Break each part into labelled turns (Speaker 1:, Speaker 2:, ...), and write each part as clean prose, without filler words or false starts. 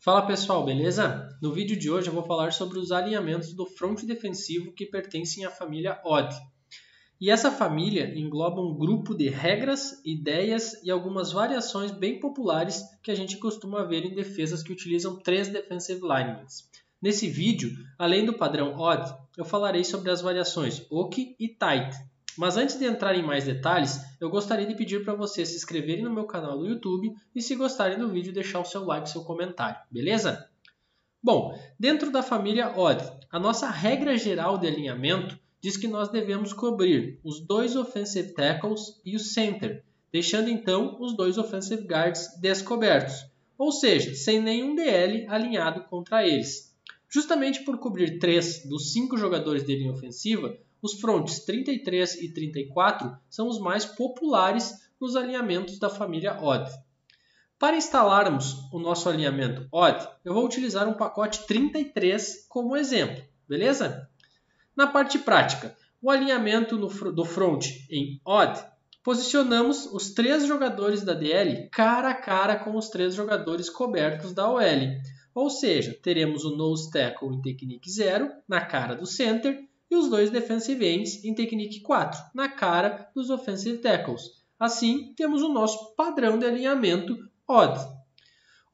Speaker 1: Fala pessoal, beleza? No vídeo de hoje eu vou falar sobre os alinhamentos do fronte defensivo que pertencem à família Odd. E essa família engloba um grupo de regras, ideias e algumas variações bem populares que a gente costuma ver em defesas que utilizam 3 defensive linemen. Nesse vídeo, além do padrão Odd, eu falarei sobre as variações Oki e Tight. Mas antes de entrar em mais detalhes, eu gostaria de pedir para vocês se inscreverem no meu canal do YouTube e, se gostarem do vídeo, deixar o seu like e seu comentário, beleza? Bom, dentro da família Odd, a nossa regra geral de alinhamento diz que nós devemos cobrir os 2 offensive tackles e o center, deixando então os 2 offensive guards descobertos, ou seja, sem nenhum DL alinhado contra eles. Justamente por cobrir 3 dos 5 jogadores de linha ofensiva, os fronts 33 e 34 são os mais populares nos alinhamentos da família Odd. Para instalarmos o nosso alinhamento Odd, eu vou utilizar um pacote 33 como exemplo, beleza? Na parte prática, o alinhamento do front em Odd, posicionamos os 3 jogadores da DL cara a cara com os 3 jogadores cobertos da OL. Ou seja, teremos o nose tackle em technique 0 na cara do center e os 2 defensive ends em technique 4 na cara dos offensive tackles. Assim, temos o nosso padrão de alinhamento Odd.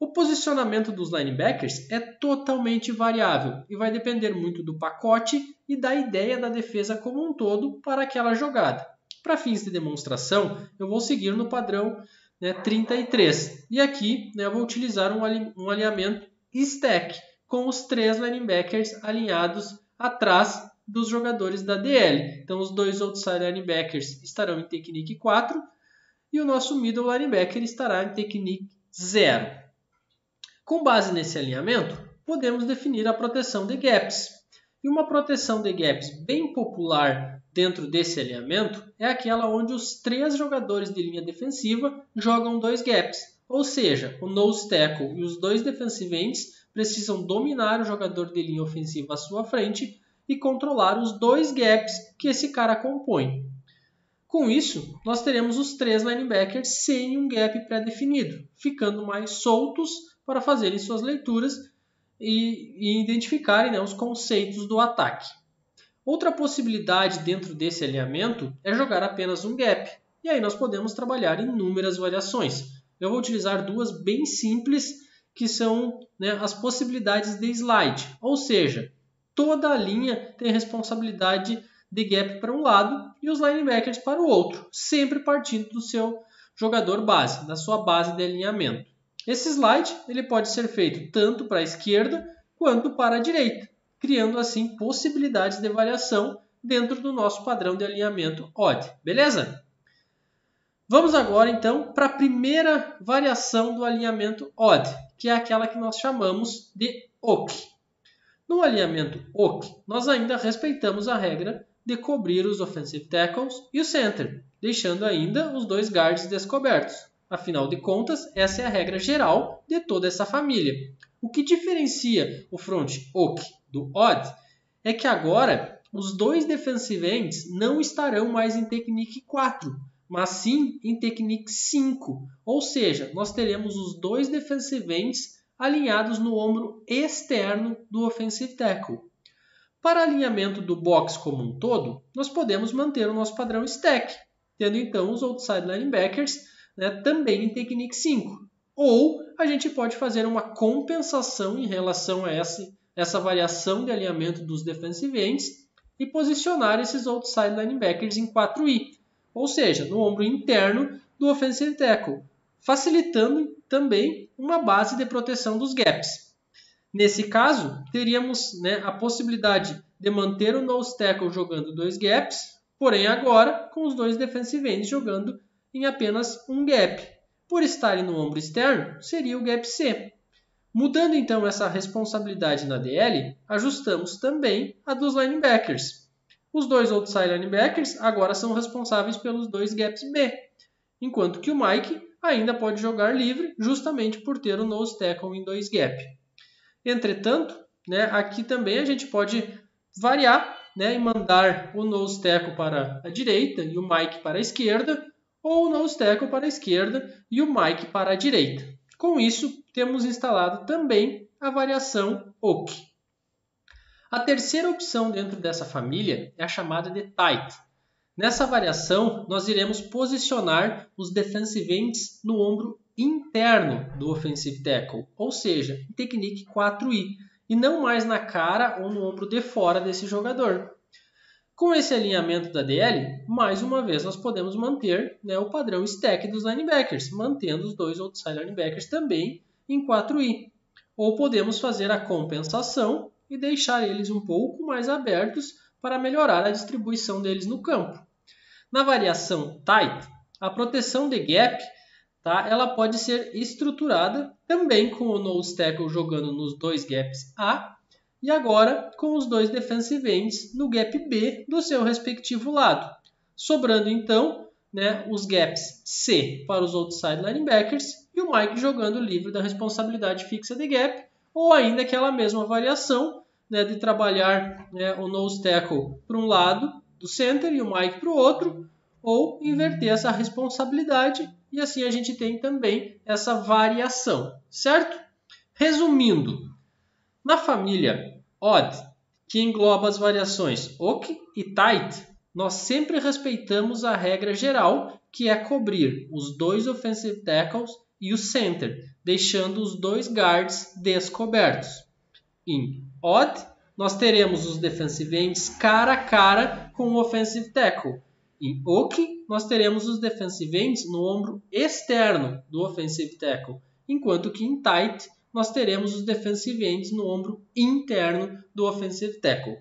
Speaker 1: O posicionamento dos linebackers é totalmente variável e vai depender muito do pacote e da ideia da defesa como um todo para aquela jogada. Para fins de demonstração, eu vou seguir no padrão 33. E aqui eu vou utilizar um alinhamento stack, com os 3 linebackers alinhados atrás dos jogadores da DL. Então, os 2 outside linebackers estarão em technique 4 e o nosso middle linebacker estará em technique 0. Com base nesse alinhamento, podemos definir a proteção de gaps. E uma proteção de gaps bem popular dentro desse alinhamento é aquela onde os 3 jogadores de linha defensiva jogam 2 gaps. Ou seja, o nose tackle e os 2 defensive ends precisam dominar o jogador de linha ofensiva à sua frente e controlar os 2 gaps que esse cara compõe. Com isso, nós teremos os 3 linebackers sem um gap pré-definido, ficando mais soltos para fazerem suas leituras e identificarem os conceitos do ataque. Outra possibilidade dentro desse alinhamento é jogar apenas um gap, e aí nós podemos trabalhar inúmeras variações. Eu vou utilizar 2 bem simples, que são as possibilidades de slide, ou seja, toda a linha tem responsabilidade de gap para um lado e os linebackers para o outro, sempre partindo do seu jogador base, da sua base de alinhamento. Esse slide ele pode ser feito tanto para a esquerda quanto para a direita, criando assim possibilidades de variação dentro do nosso padrão de alinhamento Odd, beleza? Vamos agora então para a primeira variação do alinhamento Odd, que é aquela que nós chamamos de Oki. No alinhamento Oki, nós ainda respeitamos a regra de cobrir os offensive tackles e o center, deixando ainda os 2 guards descobertos. Afinal de contas, essa é a regra geral de toda essa família. O que diferencia o front Oki do Odd é que agora os 2 defensive ends não estarão mais em technique 4, mas sim em technique 5. Ou seja, nós teremos os 2 defensive ends alinhados no ombro externo do offensive tackle. Para alinhamento do box como um todo, nós podemos manter o nosso padrão stack, tendo então os outside linebackers também em technique 5. Ou a gente pode fazer uma compensação em relação a essa variação de alinhamento dos defensive ends e posicionar esses outside linebackers em 4i, ou seja, no ombro interno do offensive tackle, facilitando também uma base de proteção dos gaps. Nesse caso, teríamos a possibilidade de manter o nose tackle jogando 2 gaps, porém agora com os 2 defensive ends jogando em apenas um gap. Por estarem no ombro externo, seria o gap C. Mudando então essa responsabilidade na DL, ajustamos também a dos linebackers. Os 2 outside linebackers agora são responsáveis pelos 2 gaps B, enquanto que o Mike ainda pode jogar livre justamente por ter o nose tackle em 2 gap. Entretanto, aqui também a gente pode variar e mandar o nose tackle para a direita e o Mike para a esquerda, ou o nose tackle para a esquerda e o Mike para a direita. Com isso, temos instalado também a variação OC. A terceira opção dentro dessa família é a chamada de Tight. Nessa variação, nós iremos posicionar os defensive ends no ombro interno do offensive tackle, ou seja, em technique 4i, e não mais na cara ou no ombro de fora desse jogador. Com esse alinhamento da DL, mais uma vez nós podemos manter, né, o padrão stack dos linebackers, mantendo os dois outside linebackers também em 4i. Ou podemos fazer a compensação e deixar eles um pouco mais abertos para melhorar a distribuição deles no campo. Na variação Tight, a proteção de gap, tá, ela pode ser estruturada também com o nose tackle jogando nos dois gaps A e agora com os dois defensive ends no gap B do seu respectivo lado. Sobrando então, né, os gaps C para os outside linebackers e o Mike jogando livre da responsabilidade fixa de gap, ou ainda aquela mesma variação, né, de trabalhar, né, o nose tackle para um lado do center e o Mike para o outro, ou inverter essa responsabilidade, e assim a gente tem também essa variação, certo? Resumindo, na família Odd, que engloba as variações OC e Tight, nós sempre respeitamos a regra geral, que é cobrir os dois offensive tackles e o center, deixando os dois guards descobertos. Em Odd, nós teremos os defensive ends cara a cara com o offensive tackle. Em OC, nós teremos os defensive ends no ombro externo do offensive tackle, enquanto que em Tight, nós teremos os defensive ends no ombro interno do offensive tackle.